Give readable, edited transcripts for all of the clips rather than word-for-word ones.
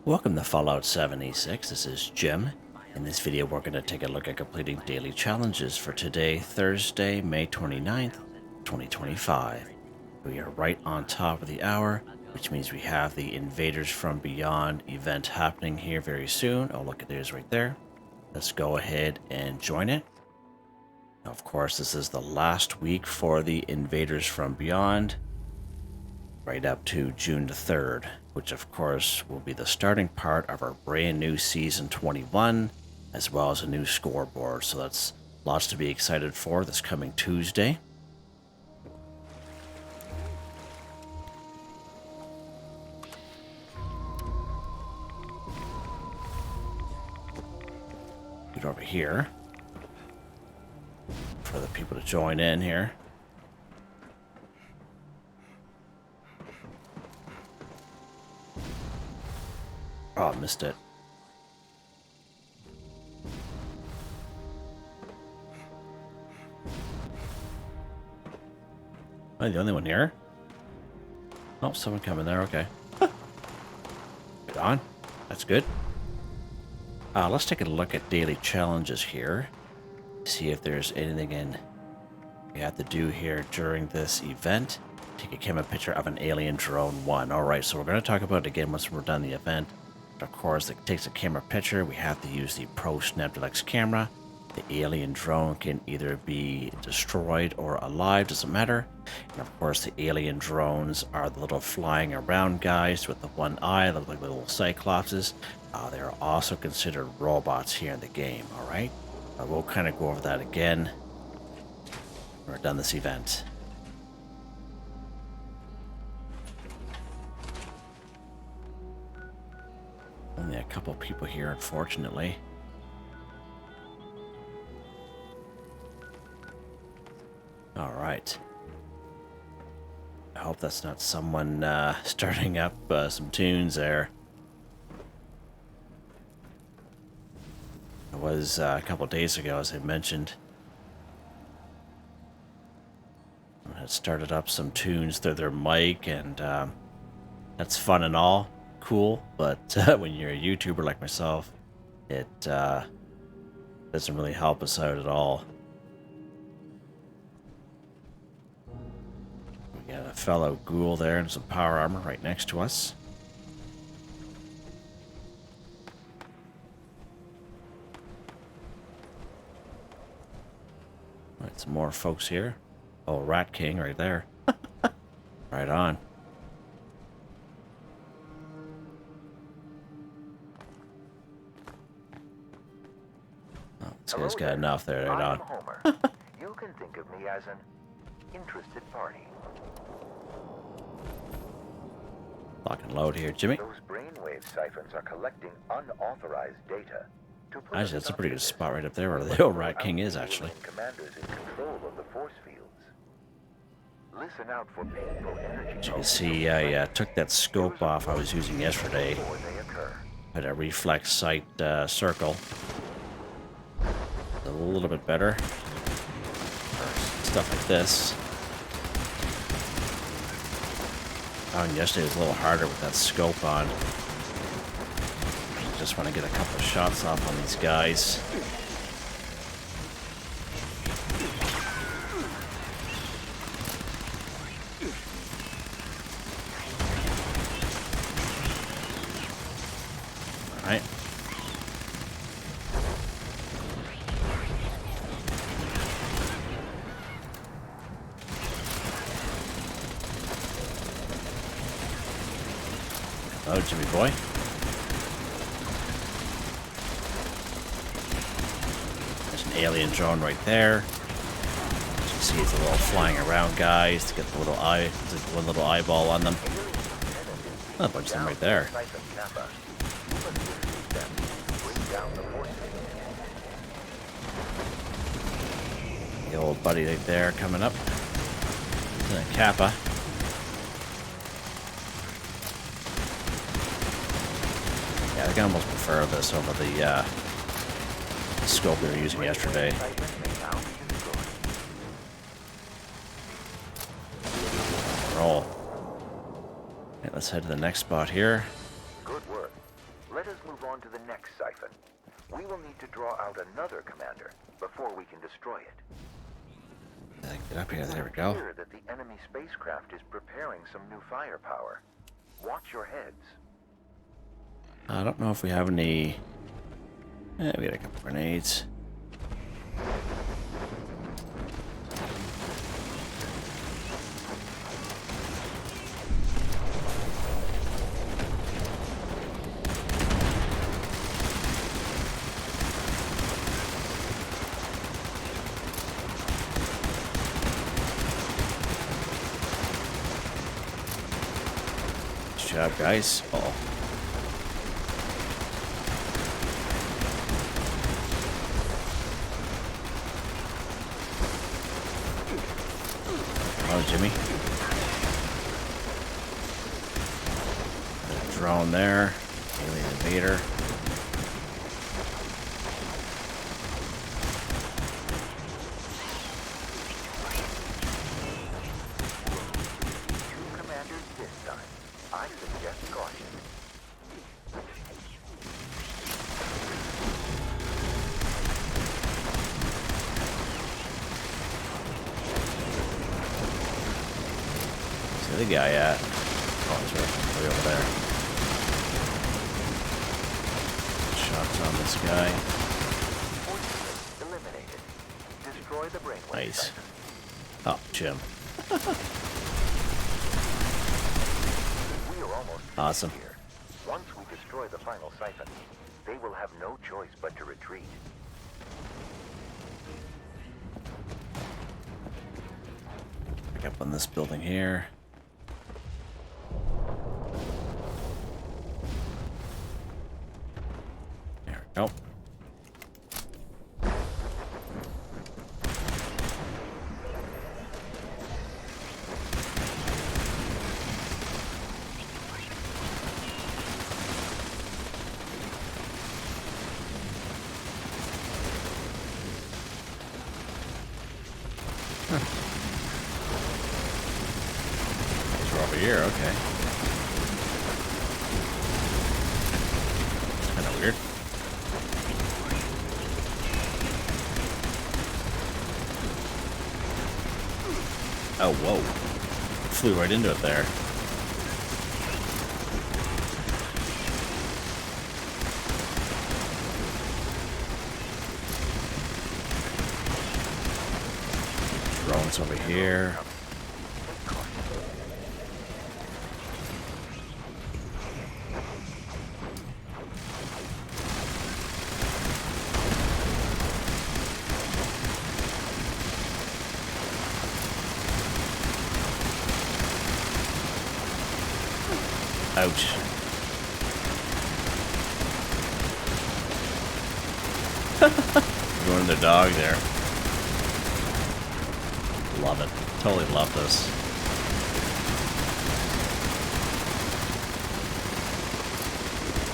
Welcome to Fallout 76, this is Jim. In this video we're going to take a look at completing daily challenges for today, Thursday, May 29th, 2025. We are right on top of the hour, which means we have the Invaders from Beyond event happening here very soon. Oh, look, it is right there. Let's go ahead and join it. Now, of course, this is the last week for the Invaders from Beyond, right up to June the 3rd, which of course will be the starting part of our brand new season 21, as well as a new scoreboard. So that's lots to be excited for this coming Tuesday. Get over here for the people to join in here. Oh, missed it. Am I the only one here? Oh, someone coming there, okay. Good on. That's good. Let's take a look at daily challenges here. See if there's anything we have to do here during this event. Take a camera picture of an alien drone 1. Alright, so we're going to talk about it again once we're done the event. Of course, it takes a camera picture. We have to use the Pro Snap Deluxe camera. The alien drone can either be destroyed or alive, doesn't matter. And of course, the alien drones are the little flying around guys with the one eye, look like little cyclopses. They are also considered robots here in the game, alright? We'll kind of go over that again when we're done this event. Only a couple people here, unfortunately. All right. I hope that's not someone starting up some tunes there. It was a couple days ago, as I mentioned. I had started up some tunes through their mic, and that's fun and all. Cool, but when you're a YouTuber like myself, it doesn't really help us out at all. We got a fellow Ghoul there and some power armor right next to us. Right, some more folks here. Oh, Rat King right there. Right on. This guy's got enough there, right on. Homer. You can think of me as an interested party. Lock and load here, Jimmy. Those brainwave siphons are collecting unauthorized data. Actually, that's a pretty good spot right up there where the old Rat King is, actually. Commanders in control of the force fields. Listen out for painful energy. As you can see, I took that scope off I was using yesterday. Had a reflex sight circle. A little bit better. Stuff like this. Found yesterday was a little harder with that scope on. Just want to get a couple of shots off on these guys. Alright. Oh, Jimmy boy. There's an alien drone right there. As you can see, it's a little flying around guys to get the little eye, one little eyeball on them. Oh, a bunch of them right there. The old buddy right there coming up. And a Kappa. Yeah, I can almost prefer this over the scope we were using yesterday. Roll. Okay, let's head to the next spot here. Good work. move on to the next siphon. We will need to draw out another commander before we can destroy it. Get up here. There we It's go. clear that the enemy spacecraft is preparing some new firepower. Watch your heads. I don't know if we have any... we got a couple grenades. Nice job, guys. Uh-oh. Oh, Jimmy. There's a drone there. Alien invader. Two commanders this time. I suggest caution. See the guy at? Oh, he's way over there. Shots on this guy. Fortunately, eliminated. Destroy the brainwave. Nice. Oh, Jim. We are almost Awesome. finished here. Once we destroy the final siphon, they will have no choice but to retreat. Pick up on this building here. There we go. These are over here, okay. Kind of weird. Oh, whoa. Flew right into it there. Drones over here. Ouch. Going to the dog there. Love it. Totally love this.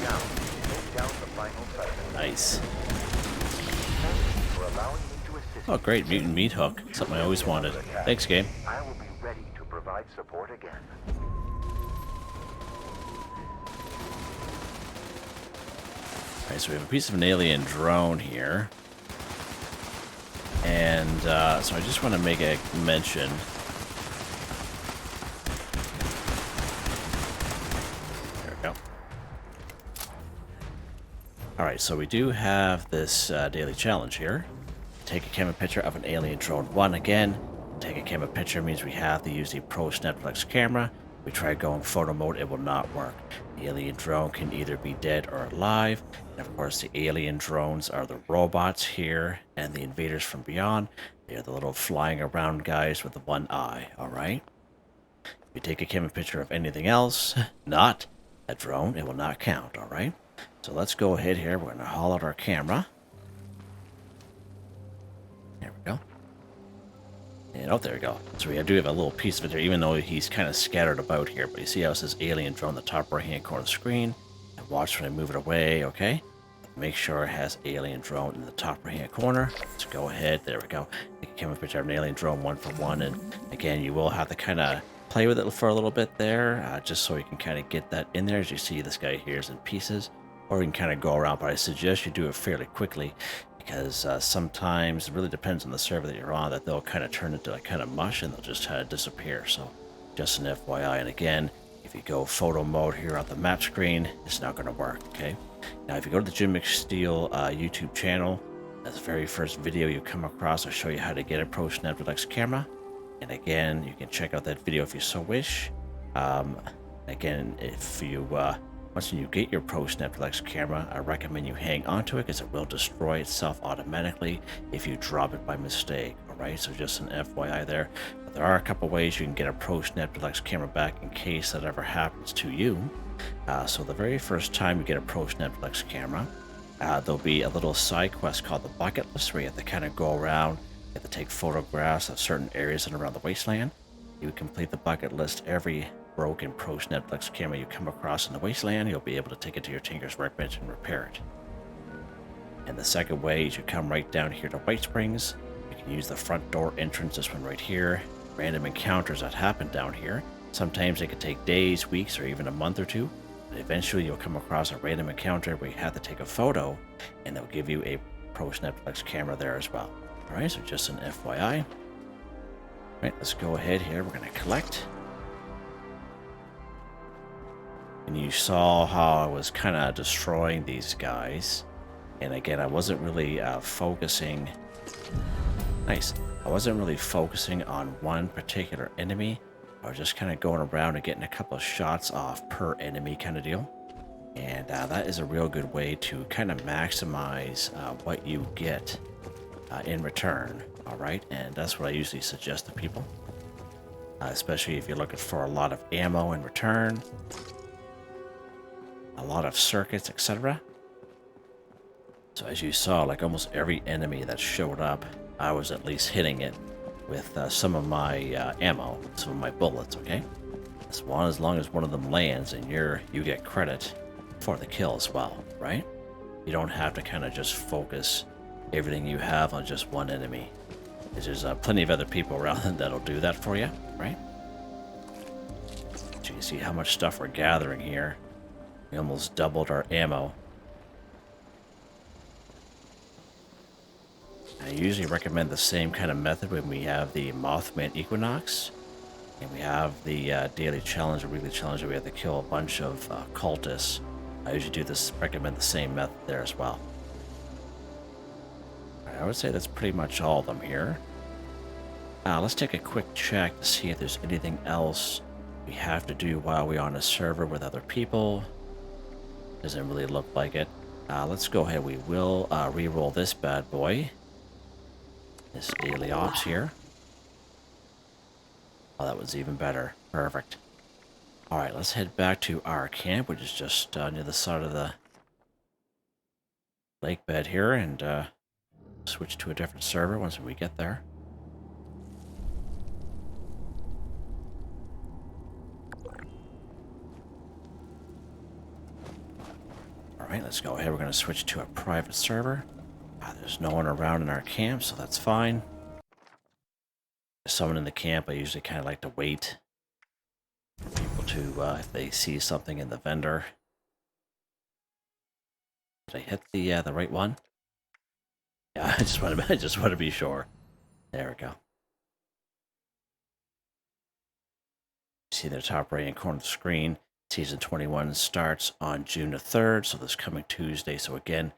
Now, take down the final siphon. Nice. Thank you for allowing me to assist. Oh, great. Mutant meat hook. Something I always wanted. Thanks, game. I will be ready to provide support again. Alright, so we have a piece of an alien drone here. And so I just want to make a mention. There we go. Alright, so we do have this daily challenge here. Take a camera picture of an alien drone 1 again. Take a camera picture means we have to use the Pro Snapflex camera. We tried going photo mode, it will not work. The alien drone can either be dead or alive. And of course, the alien drones are the robots here, and the invaders from beyond. They are the little flying around guys with the one eye, alright? If you take a camera picture of anything else, not a drone, it will not count, alright? So let's go ahead here. We're going to haul out our camera. There we go. And oh, there we go. So we do have a little piece of it there, even though he's kind of scattered about here. But you see how it says alien drone in the top right-hand corner of the screen? And watch when I move it away, okay? Make sure it has alien drone in the top right-hand corner. Let's go ahead. There we go. Take a camera picture of an alien drone 1 for 1. And again, you will have to kind of play with it for a little bit there, just so you can kind of get that in there. As you see, this guy here is in pieces. or you can kind of go around, but I suggest you do it fairly quickly because sometimes it really depends on the server that you're on that they'll kind of turn into like kind of mush and they'll just disappear. So just an FYI. And again, if you go photo mode here on the map screen, it's not going to work. Okay. Now, if you go to the Jim McSteel YouTube channel, that's the very first video you come across. I'll show you how to get a Pro Snap Deluxe camera. And again, you can check out that video if you so wish. Again, if you once you get your Pro Snap Deluxe camera, I recommend you hang onto it because it will destroy itself automatically if you drop it by mistake. Alright, so just an FYI there. But there are a couple ways you can get a Pro Snap Deluxe camera back in case that ever happens to you. So the very first time you get a Pro Snap Deluxe camera, there'll be a little side quest called the bucket list where you have to kind of go around, you have to take photographs of certain areas and around the wasteland. You complete the bucket list every broken Pro Snap Deluxe camera you come across in the wasteland, you'll be able to take it to your Tinker's Workbench and repair it. And the second way is you come right down here to White Springs. You can use the front door entrance, this one right here. Random encounters that happen down here. Sometimes it could take days, weeks, or even a month or two. But eventually you'll come across a random encounter where you have to take a photo, and they'll give you a Pro Snap Deluxe camera there as well. Alright, so just an FYI. Alright, let's go ahead here. We're going to collect. And you saw how I was kind of destroying these guys. And again, I wasn't really focusing... Nice. I wasn't really focusing on one particular enemy. I was just kind of going around and getting a couple of shots off per enemy kind of deal. And that is a real good way to kind of maximize what you get in return. Alright, and that's what I usually suggest to people. Especially if you're looking for a lot of ammo in return. A lot of circuits, etc. So as you saw, like almost every enemy that showed up, I was at least hitting it with some of my ammo, some of my bullets, okay? As long as one of them lands, and you get credit for the kill as well, right? You don't have to kind of just focus everything you have on just one enemy. There's plenty of other people around that'll do that for you, right? So you see how much stuff we're gathering here. We almost doubled our ammo. I usually recommend the same kind of method when we have the Mothman Equinox. And we have the daily challenge or weekly challenge where we have to kill a bunch of cultists. I usually recommend the same method there as well. I would say that's pretty much all of them here. Let's take a quick check to see if there's anything else we have to do while we're on a server with other people. Doesn't really look like it. Let's go ahead. We will re-roll this bad boy. This daily ops here. Oh, that was even better. Perfect. Alright, let's head back to our camp, which is just near the side of the lake bed here, and switch to a different server once we get there. Alright, let's go ahead. We're going to switch to a private server. There's no one around in our camp, so that's fine. There's someone in the camp. I usually kind of like to wait for people to, if they see something in the vendor. Did I hit the right one? Yeah, I just want to be sure. There we go. See the top right hand corner of the screen. Season 21 starts on June the 3rd, so this coming Tuesday. So again,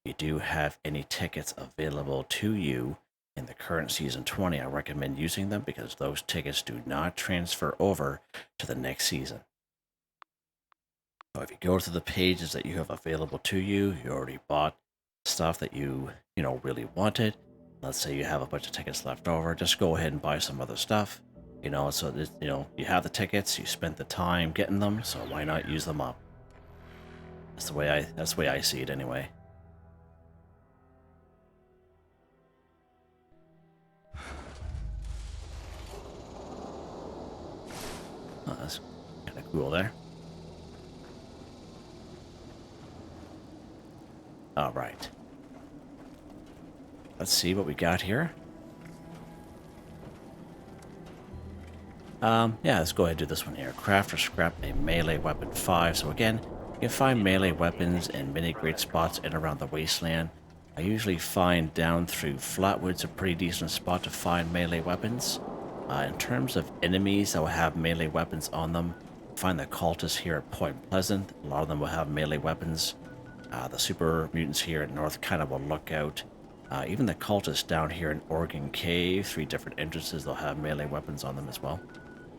if you do have any tickets available to you in the current Season 20, I recommend using them because those tickets do not transfer over to the next season. So if you go to the pages that you have available to you, you already bought stuff that you really wanted. Let's say you have a bunch of tickets left over, just go ahead and buy some other stuff. So that, you have the tickets, you spent the time getting them, so why not use them up? That's the way I see it anyway. Oh, that's kind of cool there. All right. Let's see what we got here. Yeah, let's go ahead and do this one here. Craft or scrap a melee weapon 5. So again, You can find melee weapons in many great spots in around the wasteland. I usually find down through Flatwood's a pretty decent spot to find melee weapons. In terms of enemies that will have melee weapons on them, find the cultists here at Point Pleasant. A lot of them will have melee weapons. The super mutants here at North kind of will look out. Even the cultists down here in Oregon Cave, 3 different entrances, they'll have melee weapons on them as well.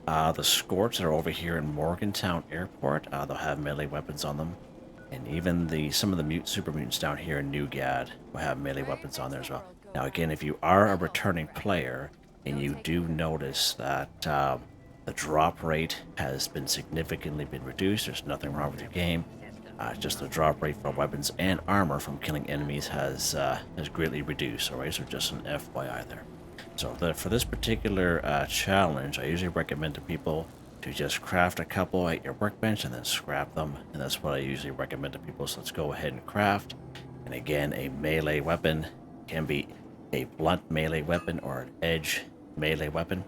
The Scorps that are over here in Morgantown Airport, they'll have melee weapons on them. And even some of the super mutants down here in New Gad will have melee weapons on there as well. Now again, if you are a returning player and you do notice that the drop rate has been significantly reduced, there's nothing wrong with your game. Just the drop rate for weapons and armor from killing enemies has greatly reduced. Alright, so just an FYI there. So for this particular challenge, I usually recommend to people to just craft a couple at your workbench and then scrap them. And that's what I usually recommend to people. So let's go ahead and craft. And again, a melee weapon can be a blunt melee weapon or an edge melee weapon.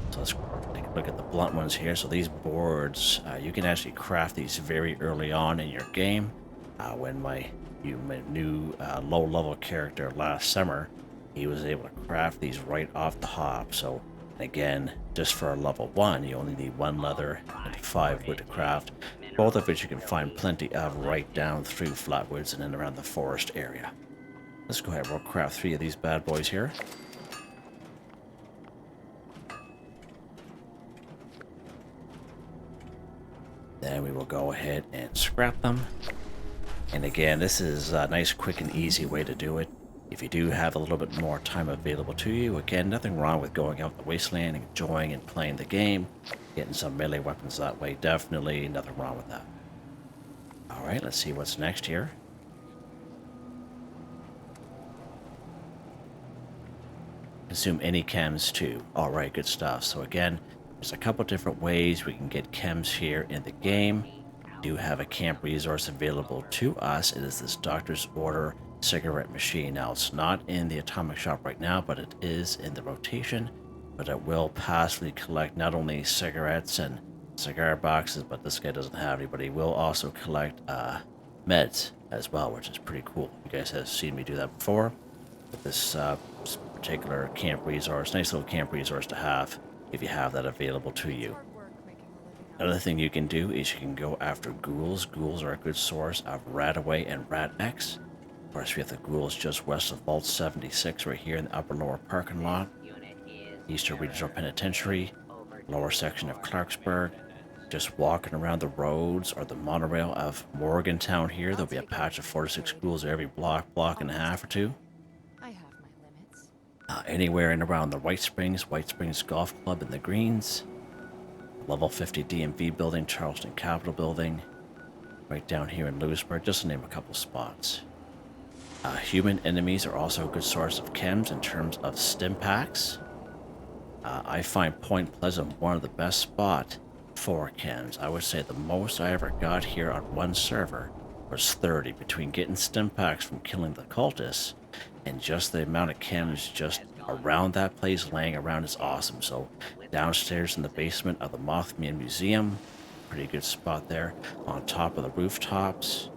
So let's take a look at the blunt ones here. So these boards, you can actually craft these very early on in your game. When my new low-level character last summer, he was able to craft these right off the hop. So again, just for a level 1, you only need 1 leather and 5 wood to craft. Both of which you can find plenty of right down through Flatwoods and in around the forest area. Let's go ahead, we'll craft 3 of these bad boys here. Then we will go ahead and scrap them. And again, this is a nice, quick, and easy way to do it. If you do have a little bit more time available to you, again, nothing wrong with going out in the wasteland and enjoying and playing the game. Getting some melee weapons that way, definitely nothing wrong with that. Alright, let's see what's next here. Consume any chems too. Alright, good stuff. So again, there's a couple different ways we can get chems here in the game. We do have a camp resource available to us. It is this Doctor's Order cigarette machine. Now, it's not in the atomic shop right now, but it is in the rotation. But it will passively collect not only cigarettes and cigar boxes, but this guy doesn't have any, but he will also collect meds as well, which is pretty cool. You guys have seen me do that before with this particular camp resource. Nice little camp resource to have if you have that available to you. Another thing you can do is you can go after ghouls. Ghouls are a good source of Radaway and Rad-X. Of course, we have the ghouls just west of Vault 76 right here in the upper lower parking lot. Eastern Regional Penitentiary, lower section of Clarksburg. Just walking around the roads or the monorail of Morgantown here, there'll be a patch of 4 to 6 ghouls every block and a half or two. I have my limits. Anywhere in around the White Springs Golf Club in the Greens. Level 50 DMV building, Charleston Capitol building. Right down here in Lewisburg, just to name a couple spots. Human enemies are also a good source of chems in terms of stim packs. I find Point Pleasant one of the best spots for chems. I would say the most I ever got here on one server was 30, between getting stim packs from killing the cultists and just the amount of chems just around that place laying around is awesome. So downstairs in the basement of the Mothman Museum, pretty good spot there. On top of the rooftops,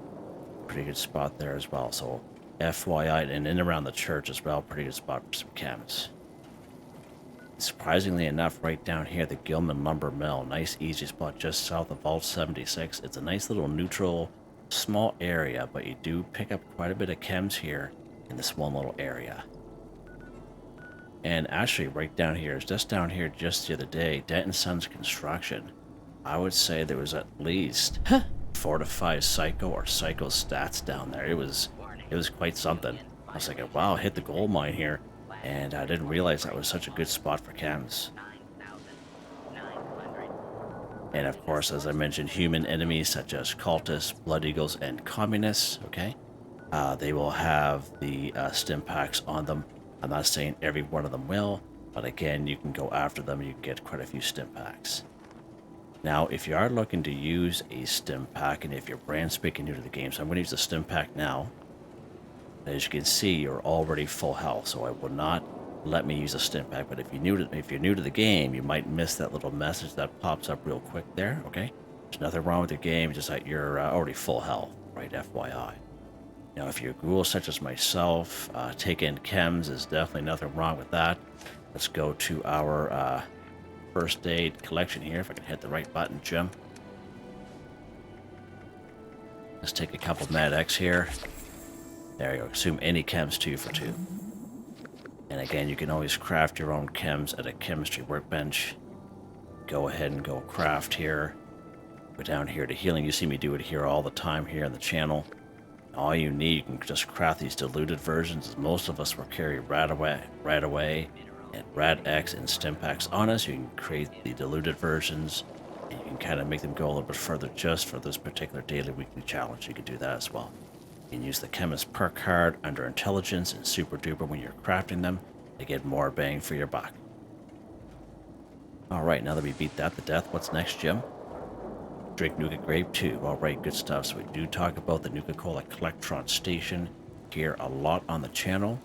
pretty good spot there as well. So FYI, and in around the church as well, pretty good spot for some chems. Surprisingly enough, right down here, the Gilman Lumber Mill, nice easy spot just south of Vault 76. It's a nice little neutral, small area, but you do pick up quite a bit of chems here in this one little area. And actually, right down here, just down here just the other day, Denton Sons Construction. I would say there was at least 4 to 5 Psycho or Psycho stats down there. It was quite something. I was like, wow, hit the gold mine here. And I didn't realize that was such a good spot for chems. And of course, as I mentioned, human enemies such as cultists, blood eagles, and communists, okay? They will have the stim packs on them. I'm not saying every one of them will, but again, you can go after them and you can get quite a few stim packs. Now, if you are looking to use a stim pack, and if you're brand spanking new to the game, so I'm going to use the stim pack now. As you can see, you're already full health, so I will not let me use a stim pack. But if you're new to the game, you might miss that little message that pops up real quick there, okay? There's nothing wrong with your game, just that you're already full health, right? FYI. Now, if you're a ghoul such as myself, taking chems is definitely nothing wrong with that. Let's go to our first aid collection here, if I can hit the right button, Jim. Let's take a couple Med-X here. There you go. Assume any chems 2 for 2. And again, you can always craft your own chems at a chemistry workbench. Go ahead and go craft here. Go down here to healing. You see me do it here all the time here on the channel. All you need, you can just craft these diluted versions, as most of us will carry Rad Away, and Rad-X and Stimpaks on us. You can create the diluted versions, and you can kind of make them go a little bit further just for this particular daily weekly challenge. You can do that as well. You can use the Chemist Perk card under Intelligence and Super Duper when you're crafting them to get more bang for your buck. Alright, now that we beat that to death, what's next, Jim? Drink Nuka-Grape 2. Alright, good stuff. So we do talk about the Nuka-Cola Collectron Station here a lot on the channel.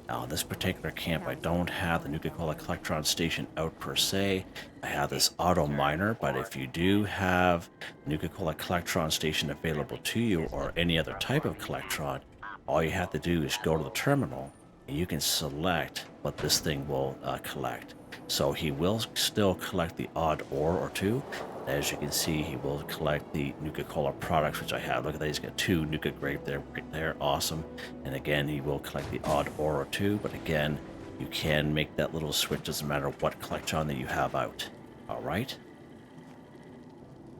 Now, this particular camp, I don't have the Nuka-Cola Collectron Station out per se. I have this auto miner, but if you do have Nuka-Cola Collectron Station available to you or any other type of Collectron, all you have to do is go to the terminal and you can select what this thing will collect. So he will still collect the odd ore or two. As you can see, he will collect the Nuka-Cola products, which I have. Look at that, he's got 2 Nuka-Grape there, right there, awesome. And again, he will collect the odd ore or two, but again, you can make that little switch, doesn't matter what collection that you have out. Alright?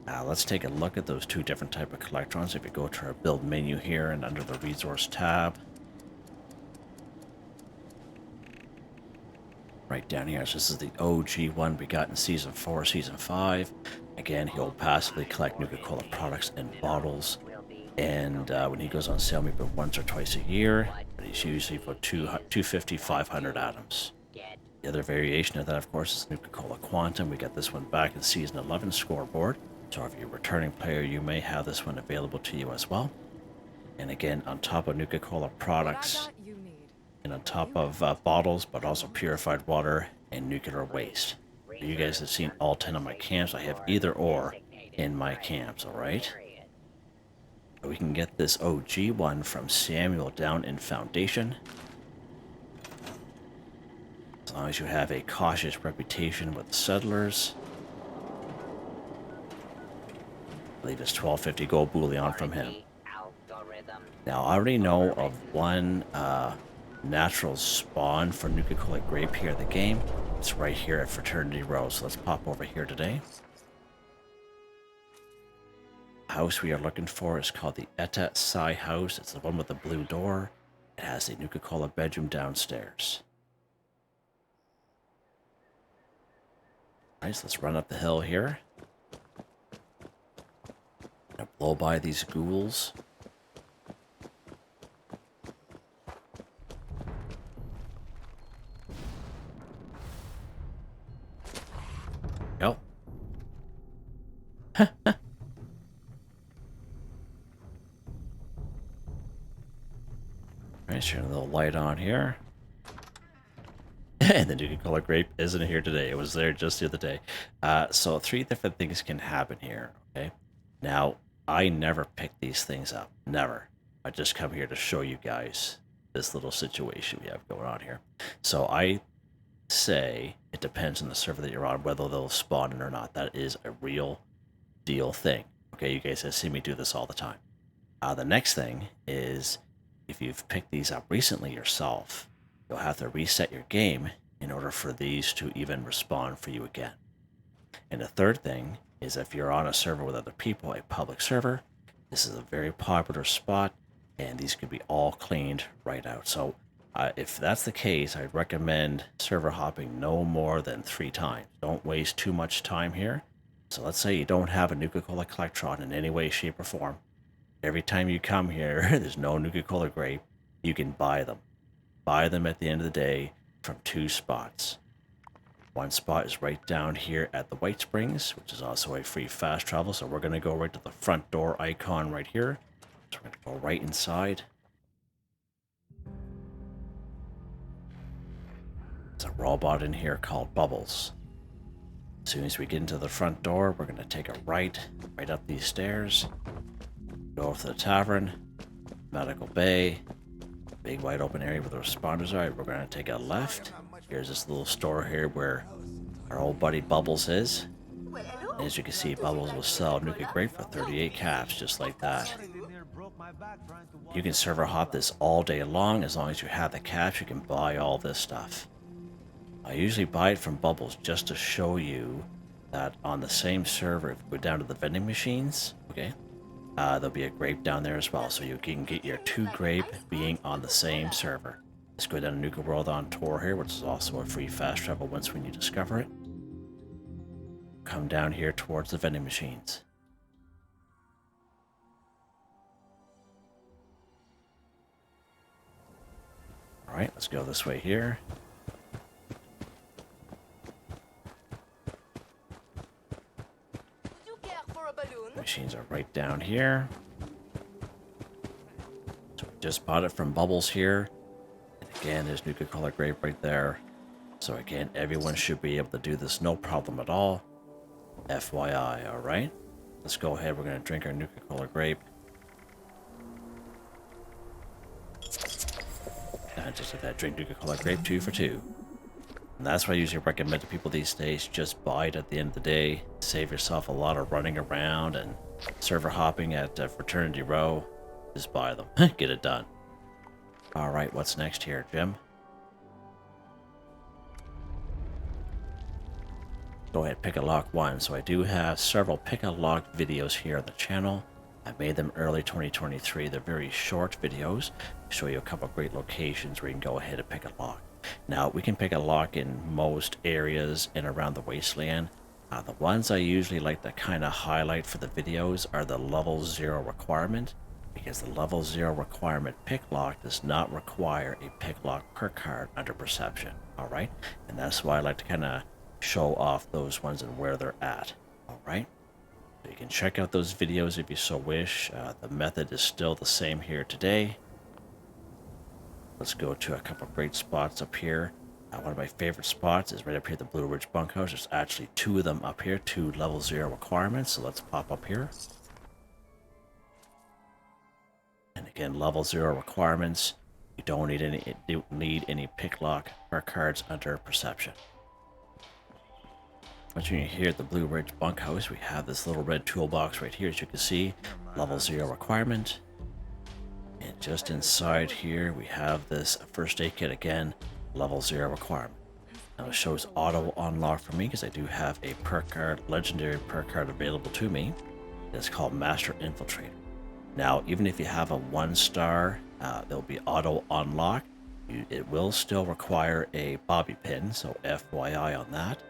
Now let's take a look at those 2 different type of collectrons. If you go to our build menu here and under the resource tab, right down here. So this is the OG one we got in Season 4, Season 5. Again, he'll passively collect Nuka-Cola products and bottles. And when he goes on sale, maybe once or twice a year. But he's usually for 250, 500 atoms. The other variation of that, of course, is Nuka-Cola Quantum. We got this one back in Season 11 scoreboard. So if you're a returning player, you may have this one available to you as well. And again, on top of Nuka-Cola products, and on top of bottles, but also purified water and nuclear waste. You guys have seen all 10 of my camps. I have either or in my camps, alright? We can get this OG one from Samuel down in Foundation. As long as you have a cautious reputation with settlers. I believe it's 1250 gold bullion from him. Now, I already know of one natural spawn for Nuka-Cola Grape here in the game. It's right here at Fraternity Row, so let's pop over here today. The house we are looking for is called the Eta Psi House. It's the one with the blue door. It has a Nuka-Cola bedroom downstairs. Nice, let's run up the hill here. Gonna blow by these ghouls. Go. Alright, turn a little light on here. And the Nuka-Cola Grape isn't here today. It was there just the other day. So 3 different things can happen here, okay? Now, I never pick these things up. Never. I just come here to show you guys this little situation we have going on here. So I say it depends on the server that you're on, whether they'll spawn in or not. That is a real deal thing. Okay, you guys have seen me do this all the time. The next thing is, if you've picked these up recently yourself, you'll have to reset your game in order for these to even respawn for you again. And the third thing is, if you're on a server with other people, a public server, this is a very popular spot, and these could be all cleaned right out. So if that's the case, I'd recommend server hopping no more than 3 times. Don't waste too much time here. So let's say you don't have a Nuka-Cola Collectron in any way, shape, or form. Every time you come here, there's no Nuka-Cola Grape. You can buy them. Buy them at the end of the day from 2 spots. One spot is right down here at the White Springs, which is also a free fast travel. So we're going to go right to the front door icon right here. So we're going to go right inside. There's a robot in here called Bubbles. As soon as we get into the front door, we're going to take a right up these stairs, go over to the tavern, medical bay, big wide open area where the responders are. We're going to take a left. Here's this little store here where our old buddy Bubbles is. And as you can see, Bubbles will sell Nuka-Grape for 38 caps, just like that. You can server hop this all day long. As long as you have the caps, you can buy all this stuff. I usually buy it from Bubbles just to show you that on the same server, if you go down to the vending machines, okay, there'll be a grape down there as well. So you can get your 2 grape being on the same server. Let's go down to Nuka World on tour here, which is also a free fast travel once when you discover it. Come down here towards the vending machines. Alright, let's go this way here. Machines are right down here. So we just bought it from Bubbles here. And again, there's Nuka-Cola Grape right there. So again, everyone should be able to do this no problem at all. FYI, alright? Let's go ahead, we're going to drink our Nuka-Cola Grape. And just like that, drink Nuka-Cola Grape 2 for 2. And that's why I usually recommend to people these days, just buy it at the end of the day. Save yourself a lot of running around and server hopping at Fraternity Row. Just buy them. Get it done. Alright, what's next here, Jim? Go ahead, pick a lock 1. So I do have several pick a lock videos here on the channel. I made them early 2023. They're very short videos. Show you a couple of great locations where you can go ahead and pick a lock. Now, we can pick a lock in most areas in around the wasteland. The ones I usually like to kind of highlight for the videos are the level 0 requirement, because the level 0 requirement pick lock does not require a pick lock perk card under perception. Alright? And that's why I like to kind of show off those ones and where they're at. Alright? So you can check out those videos if you so wish. The method is still the same here today. Let's go to a couple of great spots up here. One of my favorite spots is right up here at the Blue Ridge Bunkhouse. There's actually 2 of them up here, 2 level 0 requirements. So let's pop up here. And again, level 0 requirements. You don't need any pick lock or cards under perception. Once you're here at the Blue Ridge Bunkhouse, we have this little red toolbox right here, as you can see, level 0 requirement. And just inside here, we have this first aid kit again, level 0 requirement. Now it shows auto unlock for me because I do have a perk card, legendary perk card available to me. It's called Master Infiltrator. Now, even if you have a 1-star, there'll be auto unlock. It will still require a bobby pin, so FYI on that.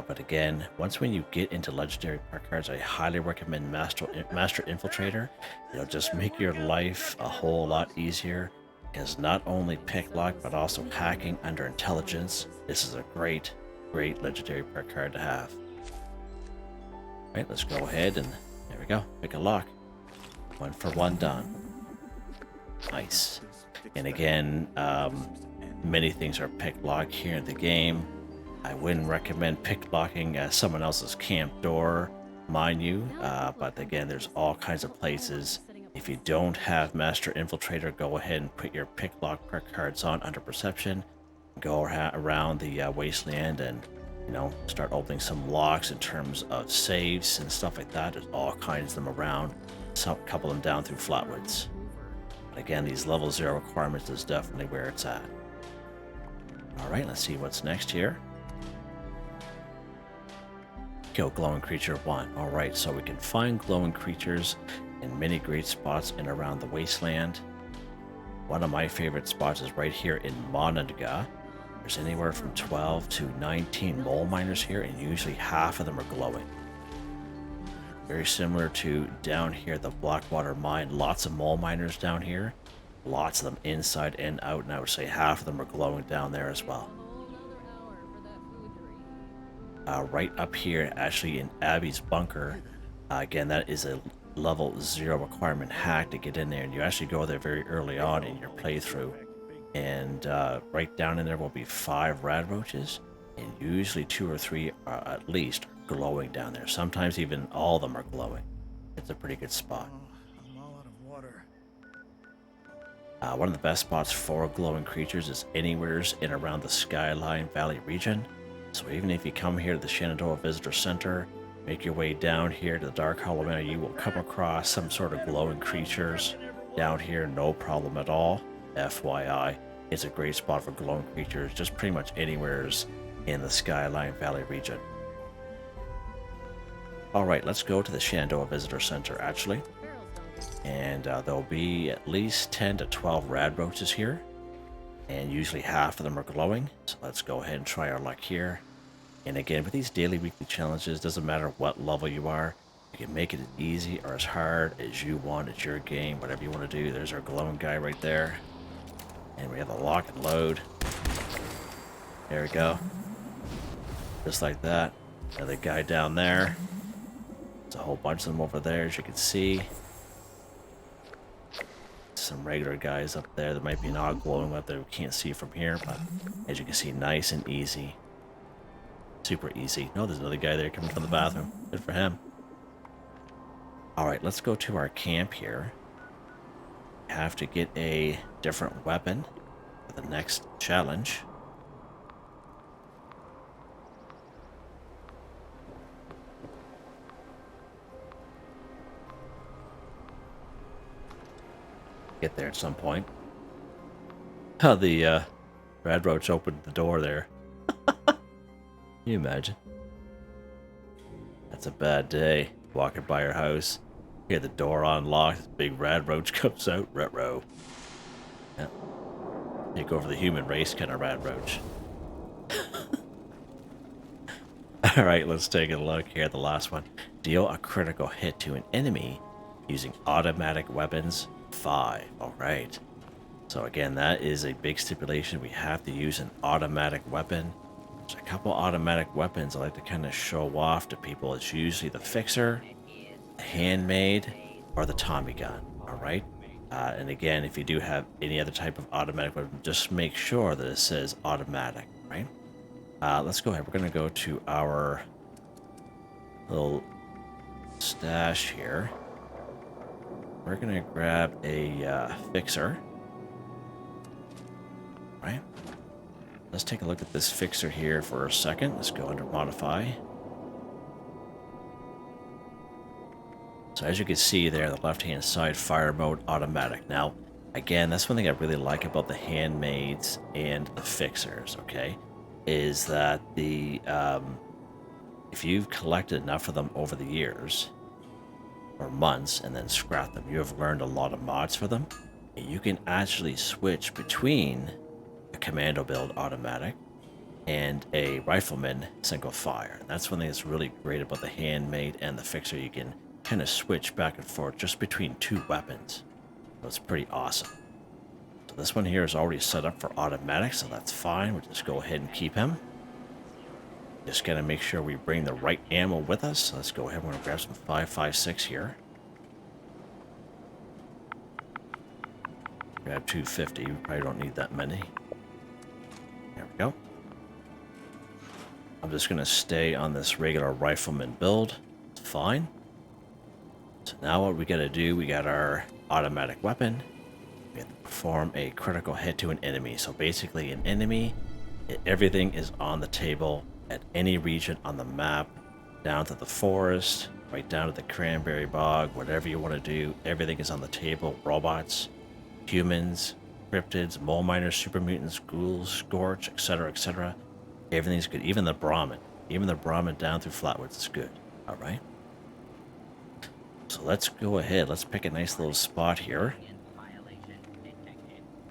But again, once when you get into legendary perk cards, I highly recommend Master Infiltrator. It'll just make your life a whole lot easier, because not only pick lock, but also hacking under intelligence. This is a great legendary perk card to have. Alright, let's go ahead and there we go. Pick a lock. 1 for 1 done. Nice. And again, many things are pick lock here in the game. I wouldn't recommend pick locking someone else's camp door, mind you, but again, there's all kinds of places. If you don't have Master Infiltrator, go ahead and put your pick lock perk cards on under perception. Go around the wasteland and, you know, start opening some locks in terms of saves and stuff like that. There's all kinds of them around. A couple of them down through Flatwoods. But again, these level 0 requirements is definitely where it's at. Alright, let's see what's next here. Kill glowing creature 1. Alright, so we can find glowing creatures in many great spots in around the wasteland. One of my favorite spots is right here in Monadga. There's anywhere from 12 to 19 mole miners here, and usually half of them are glowing. Very similar to down here, the Blackwater Mine. Lots of mole miners down here. Lots of them inside and out, and I would say half of them are glowing down there as well. Right up here, actually in Abby's bunker, again, that is a level 0 requirement hack to get in there, and you actually go there very early on in your playthrough. And right down in there will be 5 rad roaches, And usually 2 or 3 are at least glowing down there. Sometimes even all of them are glowing. It's a pretty good spot. I'm all out of water. One of the best spots for glowing creatures is anywhere in around the Skyline Valley region. So even if you come here to the Shenandoah Visitor Center, make your way down here to the Dark Hollow area, you will come across some sort of glowing creatures down here, no problem at all. FYI, it's a great spot for glowing creatures, just pretty much anywhere in the Skyline Valley region. Alright, let's go to the Shenandoah Visitor Center actually. And there'll be at least 10 to 12 rad roaches here. And usually half of them are glowing. So let's go ahead and try our luck here. And again, with these daily weekly challenges, doesn't matter what level you are. You can make it as easy or as hard as you want. It's your game, whatever you want to do. There's our glowing guy right there. And we have the lock and load. There we go. Just like that. Another guy down there. There's a whole bunch of them over there, as you can see. Some regular guys up there. There might be an odd glowing up there we can't see from here, but as you can see, nice and easy. Super easy. No, there's another guy there coming from the bathroom. Good for him. Alright, let's go to our camp here. We have to get a different weapon for the next challenge. Get there at some point. How the Red Roach opened the door there. Can you imagine? That's a bad day. Walking by your house, hear the door unlocked, this big Red Roach comes out. Retro. Yeah. Take over the human race kind of Red Roach. Alright, let's take a look here at the last one. Deal a critical hit to an enemy using automatic weapons 5. Alright. So again, that is a big stipulation. We have to use an automatic weapon. There's a couple automatic weapons I like to kind of show off to people. It's usually the Fixer, the Handmade, or the Tommy gun. Alright. And again, if you do have any other type of automatic weapon, just make sure that it says automatic. Right. Let's go ahead. We're going to go to our little stash here. We're going to grab a Fixer. Right. Let's take a look at this Fixer here for a second. Let's go under Modify. So as you can see there, the left-hand side, Fire Mode, Automatic. Now, again, that's one thing I really like about the Handmaids and the Fixers, okay? Is that the, if you've collected enough of them over the years, or months, and then scrap them, you have learned a lot of mods for them. And you can actually switch between a Commando build automatic and a Rifleman single fire. And that's one thing that's really great about the Handmade and the Fixer. You can kind of switch back and forth just between 2 weapons. So it's pretty awesome. So this one here is already set up for automatic, so that's fine. We'll just go ahead and keep him. Just gotta make sure we bring the right ammo with us. So let's go ahead. We're gonna grab some 5.56 here. Grab 250. We probably don't need that many. There we go. I'm just gonna stay on this regular Rifleman build. It's fine. So now what we gotta do, we got our automatic weapon. We have to perform a critical hit to an enemy. So basically an enemy, everything is on the table at any region on the map, down to the forest, right down to the cranberry bog, whatever you want to do, everything is on the table. Robots, humans, cryptids, mole miners, super mutants, ghouls, scorch, etc., etc. Everything's good. Even the Brahmin down through Flatwoods is good. All right. So let's go ahead. Let's pick a nice little spot here.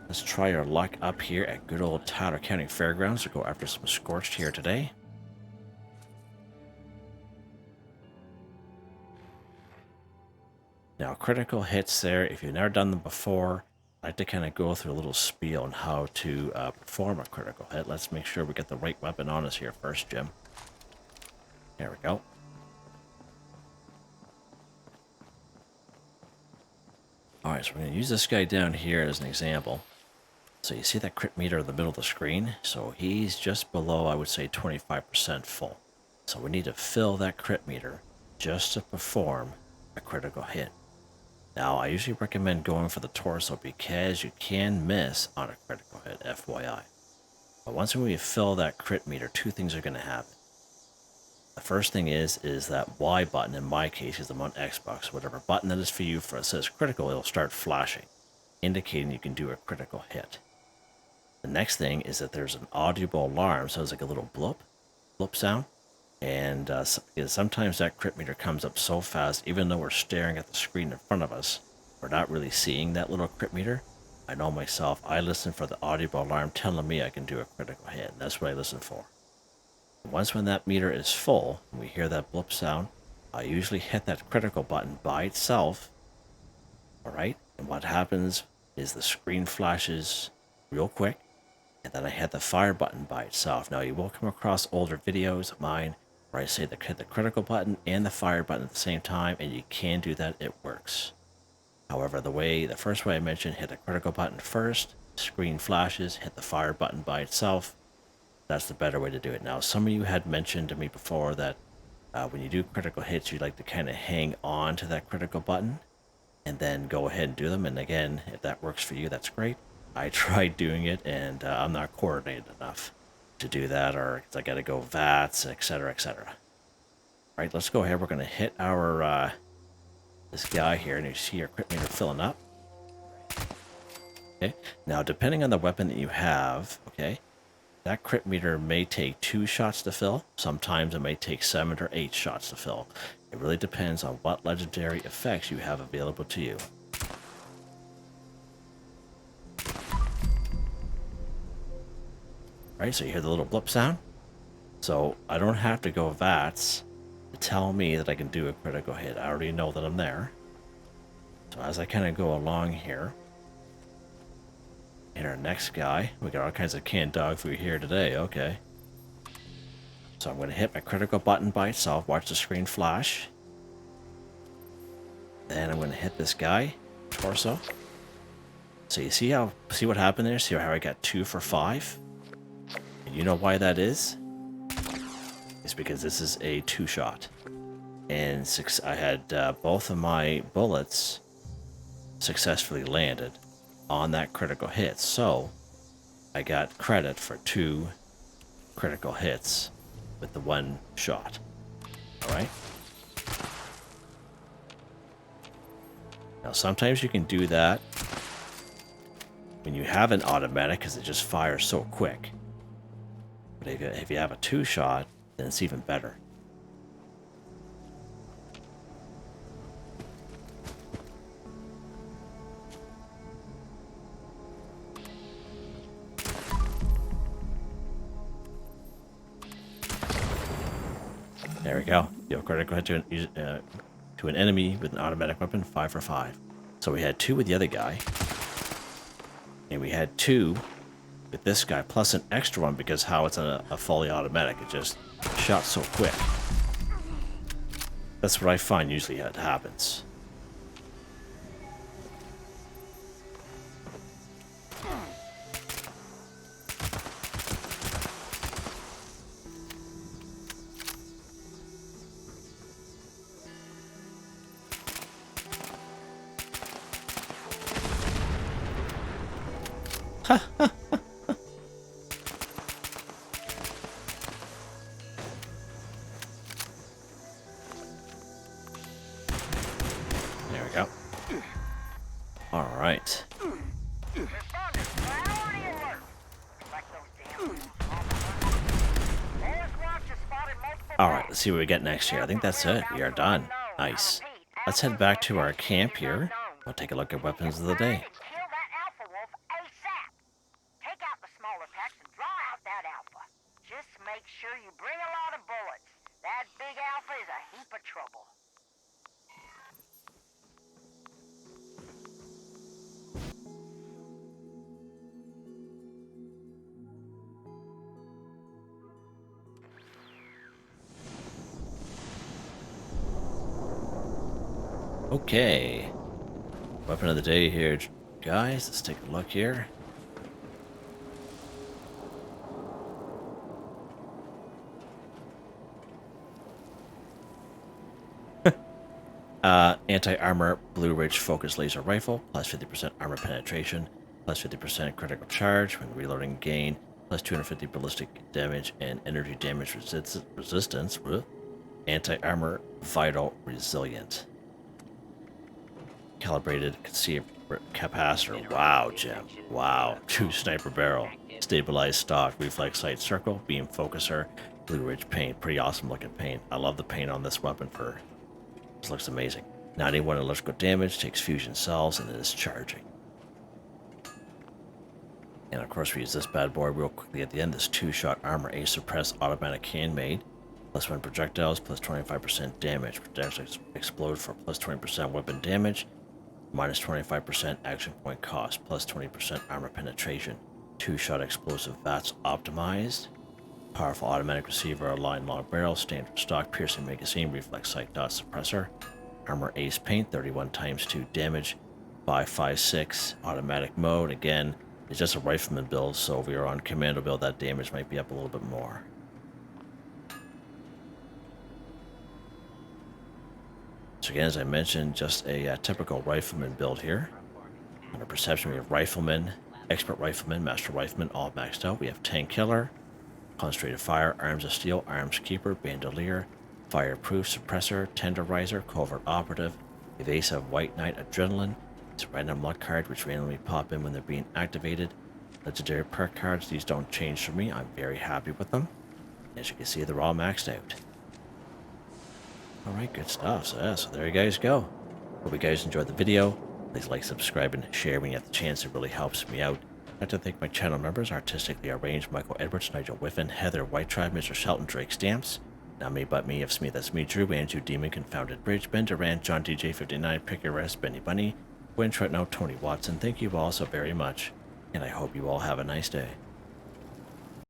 Let's try our luck up here at good old Tyler County Fairgrounds to go after some Scorched here today. Now, critical hits there, if you've never done them before, I like to kind of go through a little spiel on how to perform a critical hit. Let's make sure we get the right weapon on us here first, Jim. There we go. Alright, so we're going to use this guy down here as an example. So you see that crit meter in the middle of the screen? So he's just below, I would say, 25% full. So we need to fill that crit meter just to perform a critical hit. Now, I usually recommend going for the torso because you can miss on a critical hit, FYI. But once we fill that crit meter, two things are going to happen. The first thing is that Y button, in my case, is I'm on Xbox. Whatever button that is for you, for it says critical, it'll start flashing, indicating you can do a critical hit. The next thing is that there's an audible alarm, so it's like a little bloop sound. And sometimes that crit meter comes up so fast, even though we're staring at the screen in front of us, we're not really seeing that little crit meter. I know myself, I listen for the audible alarm telling me I can do a critical hit, and that's what I listen for. Once when that meter is full, and we hear that bloop sound, I usually hit that critical button by itself. Alright, and what happens is the screen flashes real quick, and then I hit the fire button by itself. Now you will come across older videos of mine where I say hit the critical button and the fire button at the same time, and you can do that, it works. However, the first way I mentioned, hit the critical button first, screen flashes, hit the fire button by itself. That's the better way to do it. Now, some of you had mentioned to me before that when you do critical hits, you like to kind of hang on to that critical button and then go ahead and do them. And again, if that works for you, that's great. I tried doing it, and I'm not coordinated enough to do that, or I got to go VATS, etc., etc. All right, let's go ahead. We're going to hit our this guy here, and you see our crit meter filling up. Okay, now depending on the weapon that you have, okay, that crit meter may take 2 shots to fill. Sometimes it may take 7 or 8 shots to fill. It really depends on what legendary effects you have available to you. Right, so you hear the little blip sound. So I don't have to go VATS to tell me that I can do a critical hit. I already know that I'm there. So as I kind of go along here, and our next guy, we got all kinds of canned dog food here today, okay. So I'm going to hit my critical button by itself, watch the screen flash. Then I'm going to hit this guy, torso. So you see what happened there? See how I got 2 for 5? And you know why that is? It's because this is a 2-shot. And I had both of my bullets successfully landed on that critical hit. So I got credit for 2 critical hits with the 1 shot. Alright? Now sometimes you can do that when you have an automatic because it just fires so quick. But if you have a 2-shot, then it's even better. There we go. You have critical hit to an enemy with an automatic weapon, 5 for 5. So we had 2 with the other guy. And we had 2 with this guy, plus an extra one because how it's a fully automatic. It just shot so quick. That's what I find usually it happens. There we go. All right. All right, let's see what we get next here. I think that's it. We are done. Nice. Let's head back to our camp here. We'll take a look at weapons of the day. Make sure you bring a lot of bullets. That big alpha is a heap of trouble. Okay. Weapon of the day here, guys. Let's take a look here. Anti-armor Blue Ridge Focus Laser Rifle, plus 50% armor penetration, plus 50% critical charge when reloading gain, plus 250 ballistic damage and energy damage resistance. Anti-armor Vital Resilient. Calibrated capacitor. Wow, Gem. Wow. 2 sniper barrel. Stabilized stock. Reflex sight circle. Beam focuser. Blue Ridge paint. Pretty awesome looking paint. I love the paint on this weapon for. This looks amazing. 91 electrical damage. Takes fusion cells and it is charging. And of course we use this bad boy real quickly at the end. This 2-shot armor ace suppress automatic handmade. Plus 1 projectiles. Plus 25% damage. Projectiles explode for plus 20% weapon damage. Minus 25% action point cost, plus 20% armor penetration. 2-shot explosive VATS optimized. Powerful automatic receiver, aligned long barrel, standard stock, piercing magazine, reflex sight dot suppressor. Armor ace paint, 31 times 2 damage. 5.56 automatic mode. Again, it's just a rifleman build, so if we are on commando build, that damage might be up a little bit more. So again, as I mentioned, just a typical rifleman build here. Under perception, we have rifleman, expert rifleman, master rifleman, all maxed out. We have tank killer, concentrated fire, arms of steel, arms keeper, bandolier, fireproof, suppressor, tenderizer, covert operative, evasive white knight, adrenaline. It's a random luck card which randomly pop in when they're being activated. Legendary perk cards, these don't change for me. I'm very happy with them. As you can see, they're all maxed out. Alright, good stuff. So there you guys go. Hope you guys enjoyed the video. Please like, subscribe, and share when you have the chance. It really helps me out. I'd like to thank my channel members, Artistically Arranged, Michael Edwards, Nigel Wiffen, Heather, Whitetribe, Mr. Shelton, Drake Stamps, NotMeButMeYesMeThatsMe, Drew, Andrew, Demon, Confoundedbridge, Ben Durant, John DJ59, Picquerist, Benny Bunny, Gwen Trentno, Tony Watson. Thank you all so very much, and I hope you all have a nice day.